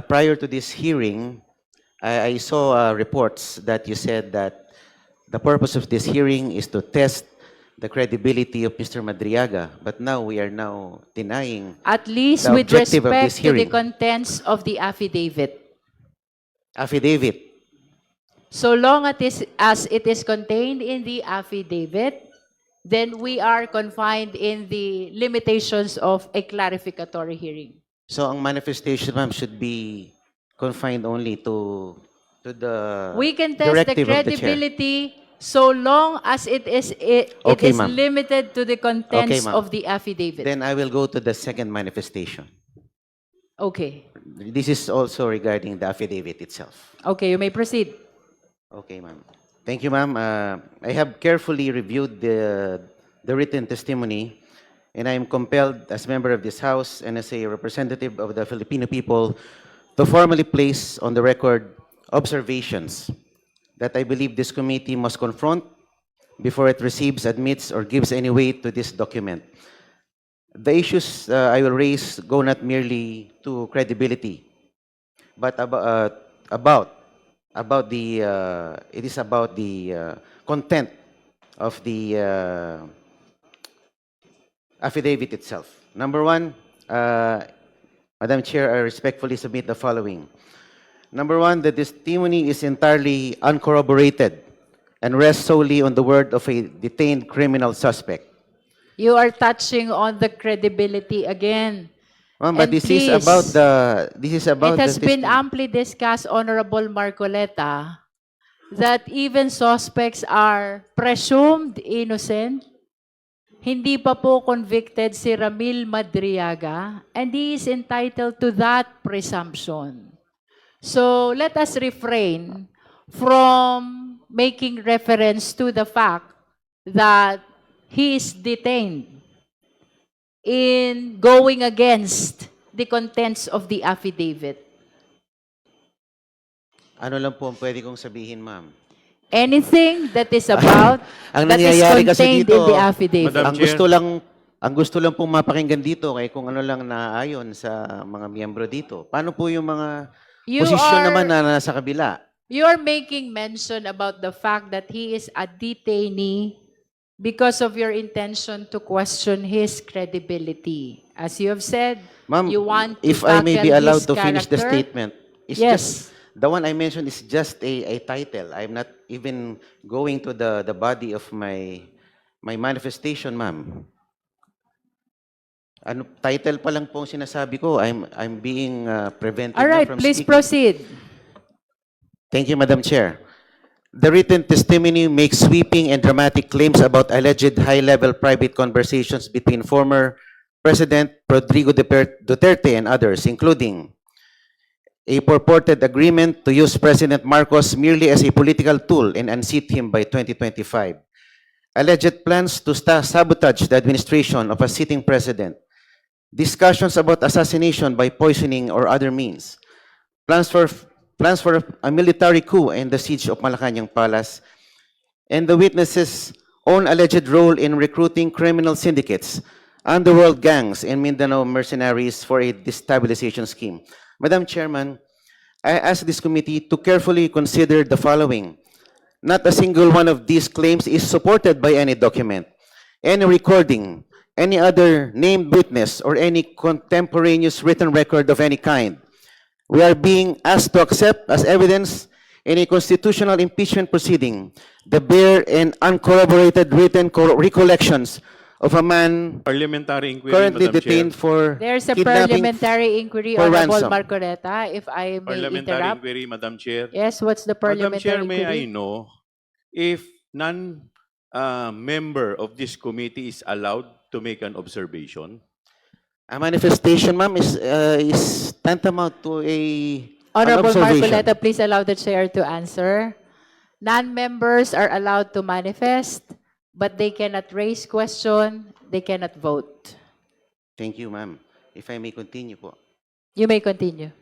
prior to this hearing, I saw reports that you said that the purpose of this hearing is to test the credibility of Mr. Madriaga, but now we are now denying At least the with objective of this respect to the hearing. contents of the affidavit. Affidavit. So long as it is contained in the affidavit, then we are confined in the limitations of a clarificatory hearing. So ang manifestation, ma'am, should be confined only to the We can test the directive of the chair. credibility so long as it Okay, is ma'am. limited to the contents ma'am. of the affidavit. Then I will go to the second manifestation. Okay. This is also regarding the affidavit itself. Okay, you may proceed. Okay, ma'am. Thank you, ma'am. I have carefully reviewed the written testimony, and I am compelled as member of this House and as a representative of the Filipino people to formally place on the record observations that I believe this committee must confront before it receives, admits, or gives any weight to this document. The issues I will raise go not merely to credibility, but about the it is about the content of the affidavit itself. Number one, Madam Chair, I respectfully submit the following. Number one, the testimony is entirely uncorroborated and rests solely on the word of a detained criminal suspect. You are touching on the credibility again. Ma'am, but And this is about please, the it has been testimony. amply discussed, Honorable Marcoleta, that even suspects are presumed innocent. Hindi pa po convicted si Ramil Madriaga, and he is entitled to that presumption. So let us refrain from making reference to the fact that he is detained in going against the contents of the affidavit. Ano lang po ang pwede kong sabihin, ma'am? Anything that is about, Ang that is nangyayari kasi contained dito, in the affidavit. Madam ang Chair. gusto lang pong mapakinggan dito kay kung ano lang naayon sa mga miyembro dito. Paano po yung mga You posisyon are- naman na nasa kabila? You are making mention about the fact that he is a detainee because of your intention to question his credibility. As you have said, Ma'am, you want to if I may be tackle allowed his to finish the character. statement. It's Yes. just, the one I mentioned is just a title. I'm not even going to the body of my manifestation, ma'am. Ano, title pa lang po ang sinasabi ko. I'm being prevented All na right, from please speaking. proceed. Thank you, Madam Chair. The written testimony makes sweeping and dramatic claims about alleged high-level private conversations between former President Rodrigo Duterte and others, including a purported agreement to use President Marcos merely as a political tool and unseat him by 2025, alleged plans to sabotage the administration of a sitting president, discussions about assassination by poisoning or other means, plans for a military coup and the siege of Malacanang Palace, and the witnesses' own alleged role in recruiting criminal syndicates, underworld gangs, and Mindanao mercenaries for a destabilization scheme. Madam Chairman, I ask this committee to carefully consider the following. Not a single one of these claims is supported by any document, any recording, any other named witness, or any contemporaneous written record of any kind. We are being asked to accept as evidence in a constitutional impeachment proceeding the bare and uncorroborated written recollections of a man Parliamentary inquiry, currently Madam Chair. detained for There's a kidnapping. parliamentary inquiry, for Honorable ransom. Marcoleta, if I may Parliamentary interrupt. inquiry, Madam Chair. Yes, what's the Madam parliamentary Chair, may inquiry? I know if member of this committee is allowed to make an observation? A manifestation, ma'am, is tantamount to an Honorable observation. Marcoleta, please allow the chair to answer. Non-members are allowed to manifest, but they cannot raise question, they cannot vote. Thank you, ma'am. If I may continue po. You may continue.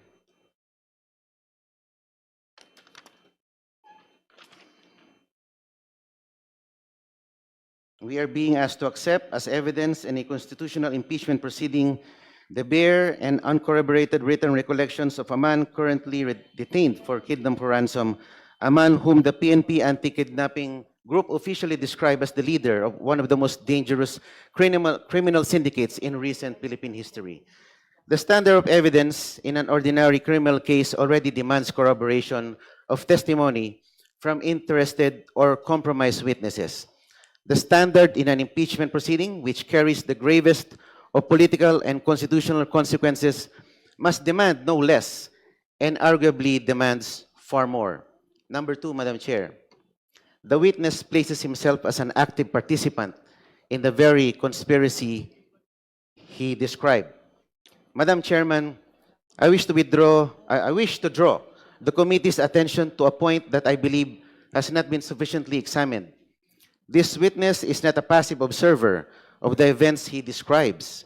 We are being asked to accept as evidence in a constitutional impeachment proceeding The bare and uncorroborated written recollections of a man currently detained for kidnap for ransom, a man whom the PNP anti-kidnapping group officially described as the leader of one of the most dangerous criminal syndicates in recent Philippine history. The standard of evidence in an ordinary criminal case already demands corroboration of testimony from interested or compromised witnesses. The standard in an impeachment proceeding, which carries the gravest of political and constitutional consequences, must demand no less and arguably demands far more. Number two, Madam Chair, the witness places himself as an active participant in the very conspiracy he described. Madam Chairman, I wish to draw the committee's attention to a point that I believe has not been sufficiently examined. This witness is not a passive observer of the events he describes.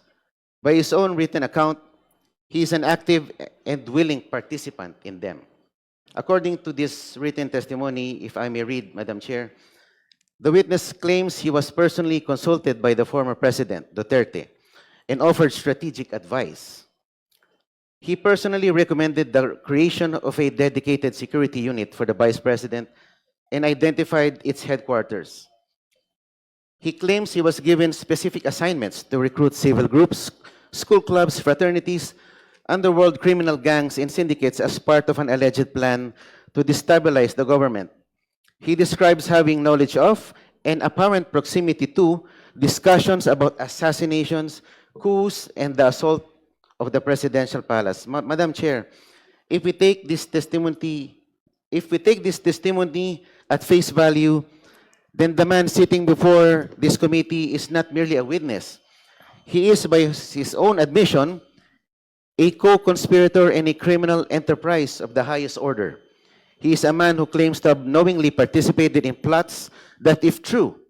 By his own written account, he is an active and willing participant in them. According to this written testimony, if I may read, Madam Chair, the witness claims he was personally consulted by the former President, Duterte, and offered strategic advice. He personally recommended the creation of a dedicated security unit for the Vice President and identified its headquarters. He claims he was given specific assignments to recruit civil groups, school clubs, fraternities, underworld criminal gangs, and syndicates as part of an alleged plan to destabilize the government. He describes having knowledge of and apparent proximity to discussions about assassinations, coups, and the assault of the presidential palace. Madam Chair, if we take this testimony at face value, then the man sitting before this committee is not merely a witness. He is, by his own admission, a co-conspirator in a criminal enterprise of the highest order. He is a man who claims to have knowingly participated in plots that, if true,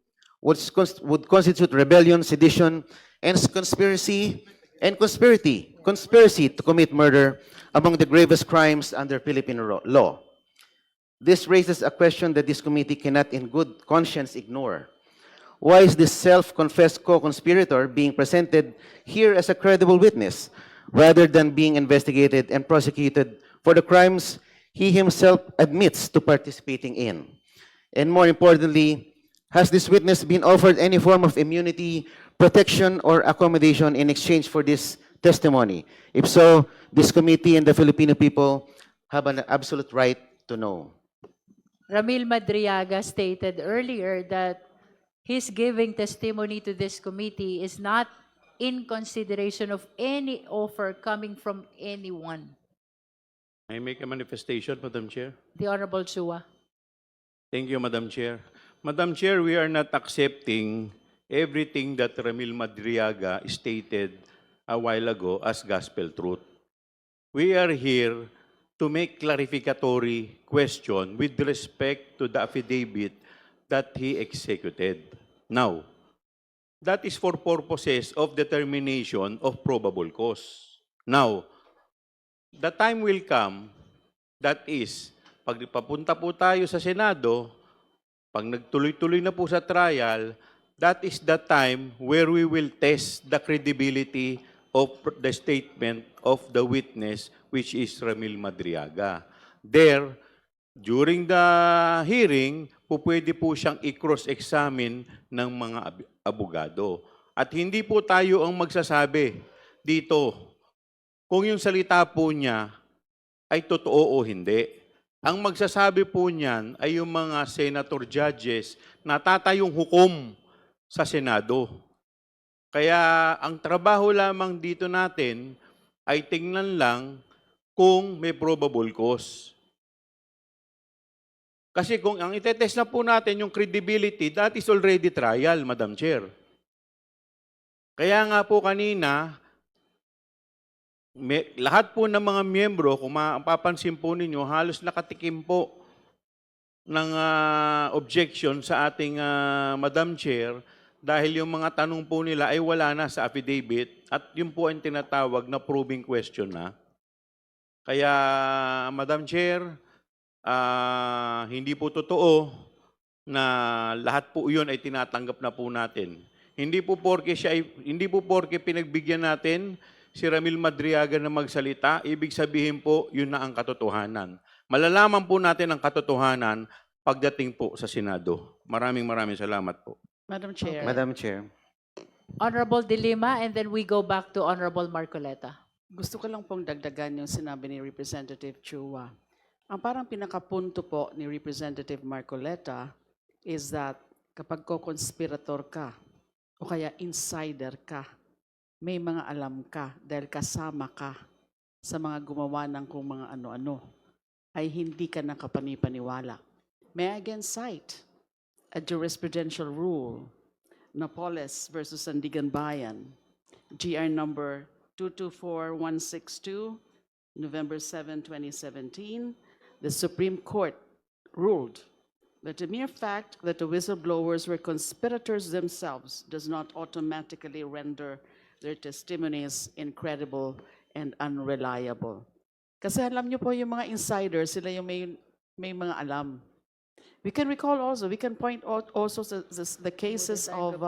would constitute rebellion, sedition, and conspiracy to commit murder among the gravest crimes under Philippine law. This raises a question that this committee cannot in good conscience ignore. Why is this self-confessed co-conspirator being presented here as a credible witness, rather than being investigated and prosecuted for the crimes he himself admits to participating in? And more importantly, has this witness been offered any form of immunity, protection, or accommodation in exchange for this testimony? If so, this committee and the Filipino people have an absolute right to know. Ramil Madriaga stated earlier that his giving testimony to this committee is not in consideration of any offer coming from anyone. I make a manifestation, Madam Chair. The Honorable Chua. Thank you, Madam Chair. Madam Chair, we are not accepting everything that Ramil Madriaga stated a while ago as gospel truth. We are here to make clarificatory question with respect to the affidavit that he executed. Now, that is for purposes of determination of probable cause. Now, the time will come, that is, pag papunta po tayo sa Senado, pag nagtuloy-tuloy na po sa trial, that is the time where we will test the credibility of the statement of the witness, which is Ramil Madriaga. There, during the hearing, pwede po siyang i-cross-examine ng mga abogado. At hindi po tayo ang magsasabi dito kung yung salita po niya ay totoo o hindi. Ang magsasabi po niyan ay yung mga senator judges na tatayong hukom sa Senado. Kaya ang trabaho lamang dito natin ay tingnan lang kung may probable cause. Kasi kung ang itetest na po natin yung credibility, that is already trial, Madam Chair. Kaya nga po kanina, lahat po ng mga miyembro, kung mapapansin po ninyo, halos nakatikim po ng objection sa ating Madam Chair dahil yung mga tanong po nila ay wala na sa affidavit at yun po ang tinatawag na probing question na. Kaya, Madam Chair, hindi po totoo na lahat po yun ay tinatanggap na po natin. Hindi po porke pinagbigyan natin si Ramil Madriaga na magsalita, ibig sabihin po, yun na ang katotohanan. Malalaman po natin ang katotohanan pagdating po sa Senado. Maraming salamat po. Madam Chair. Madam Chair. Honorable De Lima, and then we go back to Honorable Marcoleta. Gusto ko lang pong dagdagan yung sinabi ni Representative Chua. Ang parang pinakapunto po ni Representative Marcoleta is that kapag co-conspirator ka o kaya insider ka, may mga alam ka dahil kasama ka sa mga gumawa ng kung mga ano-ano, ay hindi ka nakapanipaniwala. May I again cite a jurisprudential rule, Napoles versus Sandigan Bayan, GR number 224162, November 7, 2017, the Supreme Court ruled that the mere fact that the whistleblowers were conspirators themselves does not automatically render their testimonies incredible and unreliable. Kasi alam niyo po yung mga insiders, sila yung may mga alam. We can recall also, we can point out also the cases of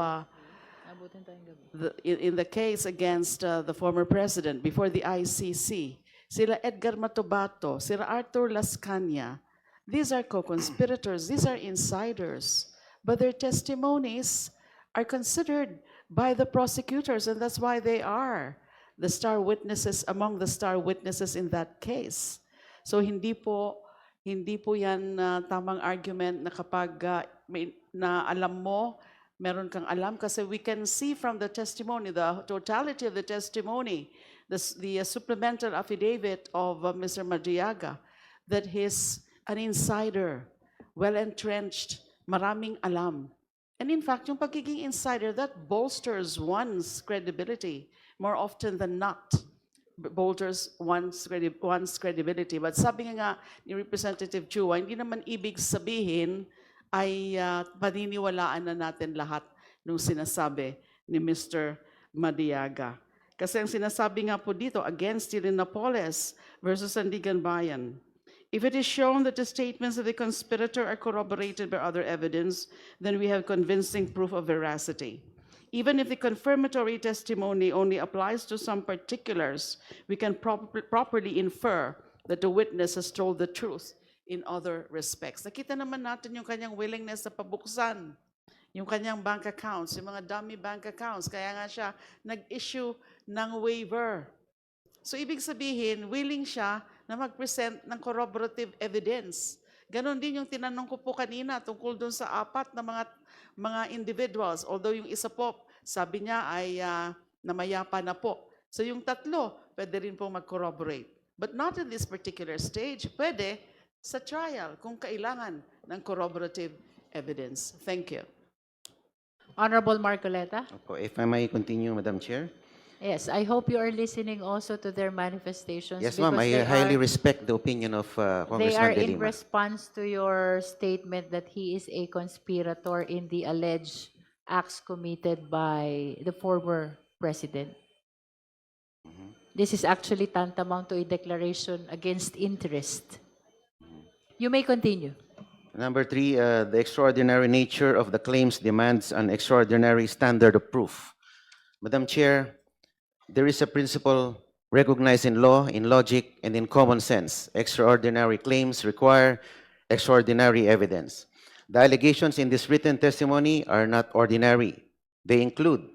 in the case against the former president before the ICC, sila Edgar Matobato, sila Arthur Las Cañas, these are co-conspirators, these are insiders, but their testimonies are considered by the prosecutors, and that's why they are the star witnesses among the star witnesses in that case. So hindi po yan tamang argument na kapag na alam mo, meron kang alam, kasi we can see from the testimony, the totality of the testimony, the supplemental affidavit of Mr. Madriaga, that he's an insider, well-entrenched, maraming alam. And in fact, yung pagiging insider, that bolsters one's credibility more often than not. Bolsters one's credibility. But sabi nga ni Representative Chua, hindi naman ibig sabihin ay paniniwalaan na natin lahat ng sinasabi ni Mr. Madriaga. Kasi ang sinasabi nga po dito, again, still in Napoles versus Sandigan Bayan, if it is shown that the statements of the conspirator are corroborated by other evidence, then we have convincing proof of veracity. Even if the confirmatory testimony only applies to some particulars, we can properly infer that the witness has told the truth in other respects. Nakita naman natin yung kanyang willingness na pabuksan yung kanyang bank accounts, yung mga dummy bank accounts. Kaya nga siya nag-issue ng waiver. So ibig sabihin, willing siya na mag-present ng corroborative evidence. Ganon din yung tinanong ko po kanina tungkol dun sa apat na mga individuals. Although yung isa po, sabi niya ay namayapa na po. So yung tatlo, pwede rin po mag-corroborate. But not in this particular stage. Pwede sa trial kung kailangan ng corroborative evidence. Thank you. Honorable Marcoleta. Opo, if I may continue, Madam Chair. Yes, I hope you are listening also to their manifestations. Yes, ma'am. because I they highly are- respect the opinion of They are Congressman De in Lima. response to your statement that he is a conspirator in the alleged acts committed by the former president. This is actually tantamount to a declaration against interest. You may continue. Number three, the extraordinary nature of the claims demands an extraordinary standard of proof. Madam Chair, there is a principle recognized in law, in logic, and in common sense. Extraordinary claims require extraordinary evidence. The allegations in this written testimony are not ordinary. They include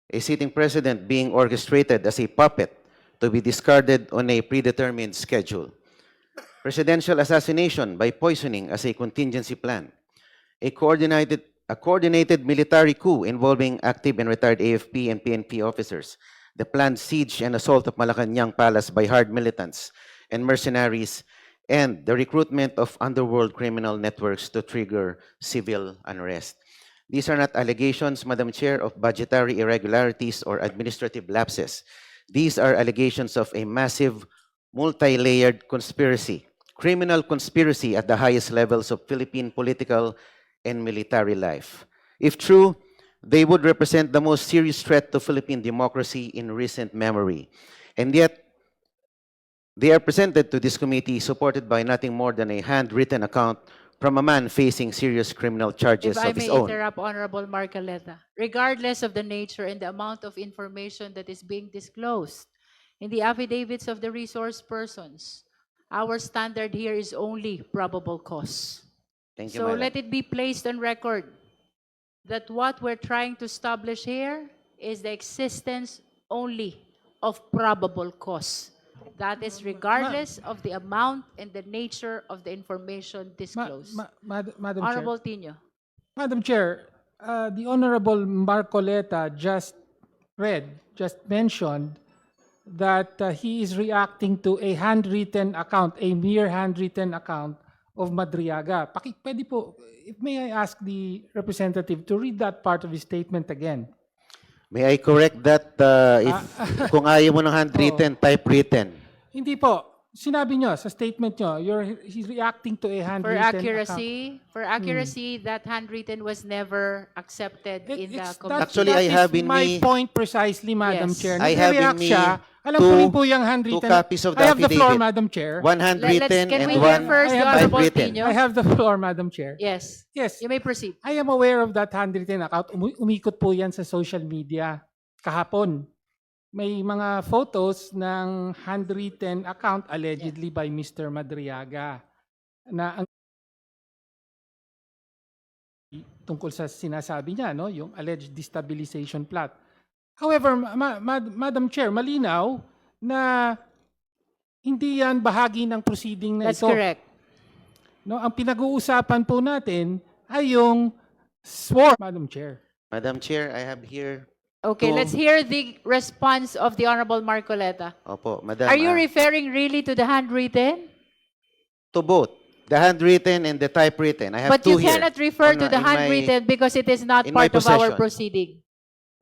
a sitting president being orchestrated as a puppet to be discarded on a predetermined schedule. Presidential assassination by poisoning as a contingency plan. A coordinated military coup involving active and retired AFP and PNP officers. The planned siege and assault of Malacanang Palace by hard militants and mercenaries, and the recruitment of underworld criminal networks to trigger civil unrest. These are not allegations, Madam Chair, of budgetary irregularities or administrative lapses. These are allegations of a massive, multi-layered conspiracy, criminal conspiracy at the highest levels of Philippine political and military life. If true, they would represent the most serious threat to Philippine democracy in recent memory. And yet, they are presented to this committee supported by nothing more than a handwritten account from a man facing serious criminal charges If I of his may own. interrupt, Honorable Marcoleta, regardless of the nature and the amount of information that is being disclosed, In the affidavits of the resource persons, our standard here is only probable cause. Thank you, So Madam. let it be placed on record that what we're trying to establish here is the existence only of probable cause. That is regardless of the amount and the nature of the information disclosed. Madam Chair. Honorable Tino. Madam Chair, the Honorable Marcoleta just mentioned that he is reacting to a handwritten account, a mere handwritten account of Madriaga. Pwede po, if may I ask the representative to read that part of his statement again? May I correct that if kung ayaw mo ng handwritten, typewritten. Hindi po. Sinabi nyo sa statement nyo, he's reacting to a For handwritten account. accuracy, that handwritten was never accepted in the committee. Actually, I have in my me- point precisely, Madam Yes. Chair. I have in Nagre-react me siya. Alam ko two- rin po yung handwritten. two copies of the I have the floor, affidavit. Madam Chair. One handwritten Can and we hear one first the I have Honorable typewritten. Tino? I have the floor, Madam Chair. Yes, Yes, you may proceed. I am aware of that handwritten account. Umikot po yan sa social media kahapon. May mga photos ng handwritten account allegedly by Mr. Madriaga na ang tungkol sa sinasabi niya, no, yung alleged destabilization plot. However, Madam Chair, malinaw na hindi yan bahagi ng proceeding na That's ito. correct. No, ang pinag-uusapan po natin ay yung sworn, Madam Chair. Madam Chair, I have here. Okay, To- let's hear the response of the Honorable Marcoleta. Opo, Madam. Are you referring really to the handwritten? to both the handwritten and the typewritten? I have But two you here. cannot refer On, to the in my- handwritten because it is not in my part of our possession. proceeding.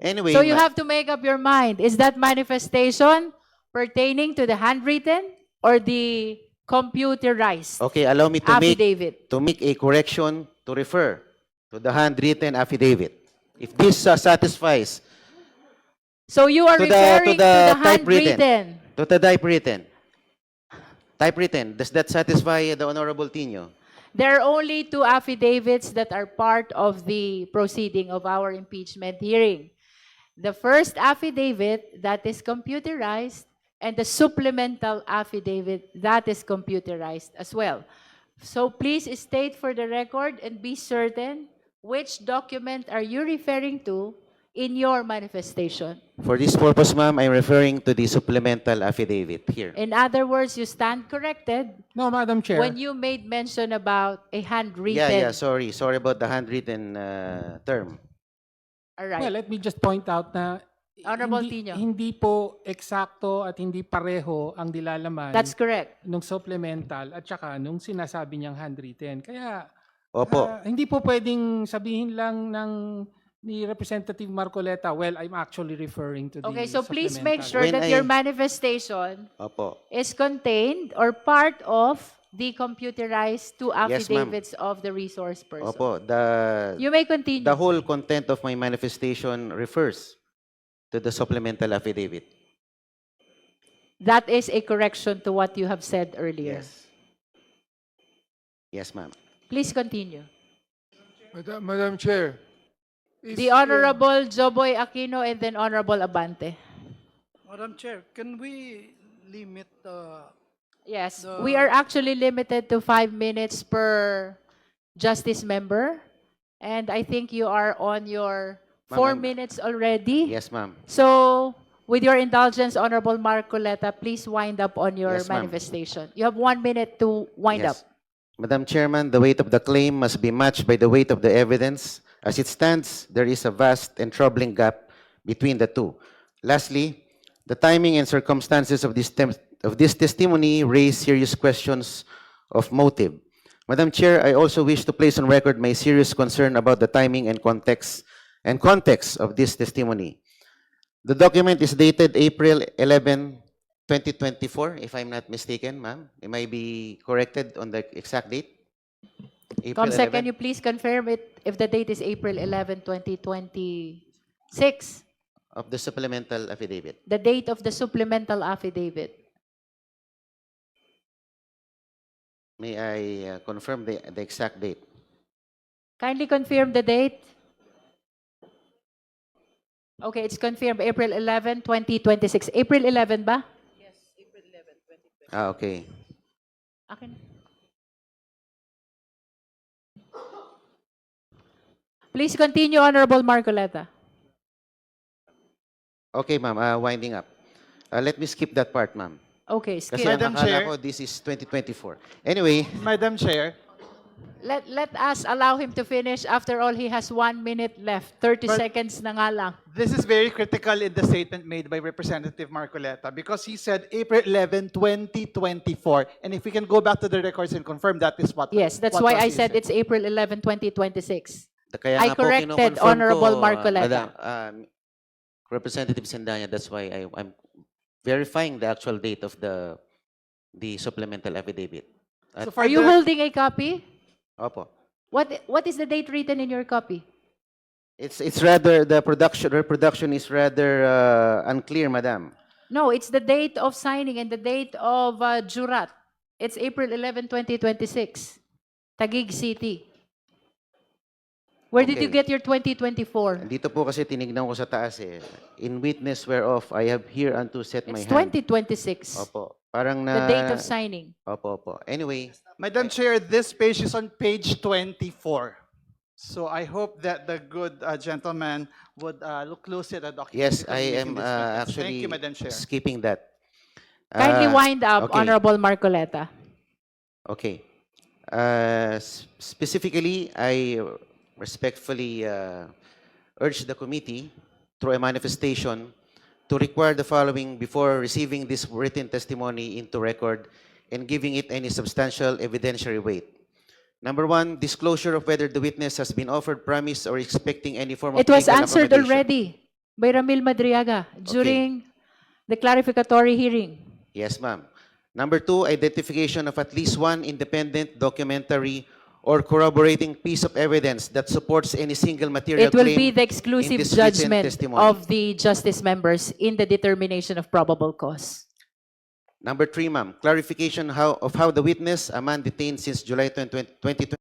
Anyway, So you have to make up your mind. Is that manifestation pertaining to the handwritten or the computerized okay, allow me affidavit? to make a correction to refer to the handwritten affidavit. If this satisfies So you are to the- referring to to the the typewritten. handwritten. to the typewritten. Typewritten, does that satisfy the Honorable Tino? There are only two affidavits that are part of the proceeding of our impeachment hearing. The first affidavit that is computerized and the supplemental affidavit that is computerized as well. So please state for the record and be certain which document are you referring to in your manifestation. For this purpose, ma'am, I'm referring to the supplemental affidavit here. In other words, you stand corrected No, Madam Chair. when you made mention about a handwritten. Yeah, sorry about the handwritten term. All right. Well, let me just point out na Honorable hindi, Tino. hindi po eksakto at hindi pareho ang dilalaman That's correct. nung supplemental at saka nung sinasabi niyang handwritten. Kaya Opo. hindi po pwedeng sabihin lang ng ni Representative Marcoleta, well, I'm actually referring to the Okay, so please make supplemental. sure When that I- your manifestation Opo. is contained or part of the computerized two Yes, ma'am. affidavits of the resource person. Opo. You may continue. The whole content of my manifestation refers to the supplemental affidavit. That is a correction to what you have said earlier. Yes. Yes, ma'am. Please continue. Madam Chair. The Honorable Joboy Aquino and then Honorable Abante. Madam Chair, can we limit Yes, The- we are actually limited to 5 minutes per justice member. And I think you are on your 4 Ma'am, minutes already. Yes, ma'am. So, with your indulgence, Honorable Marcoleta, please wind up on your Yes, ma'am. manifestation. You have 1 minute to wind up. Yes. Madam Chairman, the weight of the claim must be matched by the weight of the evidence. As it stands, there is a vast and troubling gap between the two. Lastly, the timing and circumstances of this testimony raise serious questions of motive. Madam Chair, I also wish to place on record my serious concern about the timing and context of this testimony. The document is dated April 11, 2024, if I'm not mistaken, ma'am. Am I be corrected on the exact date? April Comsec, can 11? you please confirm it if the date is April 11, 2026? Of the supplemental affidavit. The date of the supplemental affidavit. May I confirm the exact date? Kindly confirm the date. Okay, it's confirmed April 11, 2026. April 11 ba? Okay. Akin. Please continue, Honorable Marcoleta. Okay, ma'am. Winding up. Let me skip that part, ma'am. Okay, Kasi skip. ang Madam akala Chair. ko, this is 2024. Anyway, Madam Chair, Let us allow him to finish. After all, he has 1 minute left. 30 But- seconds na nga lang. this is very critical in the statement made by Representative Marcoleta because he said April 11, 2024. And if we can go back to the records and confirm that is what. Yes, that's what why was I he said it's April 11, 2026. kaya I nga po corrected kino-confirm Honorable ko, Marcoleta. Representative Sendanya, that's why I'm verifying the actual date of the supplemental affidavit. So for Are you the- holding a copy? Opo. What is the date written in your copy? It's rather, the reproduction is rather unclear, madam. No, it's the date of signing and the date of jurat. It's April 11, 2026. Taguig City. Where did you Okay. get your 2024? Dito po kasi tinignan ko sa taas eh. In witness whereof, I have here unto set my It's hand. 2026. Opo. Parang The na... date of signing. Opo, opo. Anyway, Madam Chair, this page is on page 24. So I hope that the good gentleman would look closely at the document. yes, because I we're am making this reference. actually Thank you, Madam Chair. skipping that. Kindly wind up, okay. Honorable Marcoleta. Okay. Specifically, I respectfully urge the committee through a manifestation to require the following before receiving this written testimony into record and giving it any substantial evidentiary weight. Number one, disclosure of whether the witness has been offered, promised, or expecting any form of It was legal answered accommodation. already by Ramil Madriaga during the clarificatory hearing. Yes, ma'am. Number two, identification of at least one independent, documentary, or corroborating piece of evidence that supports any single material It will claim be the in exclusive this written judgment testimony. of the justice members in the determination of probable cause. Number three, ma'am, clarification of how the witness, a man detained since July 2020,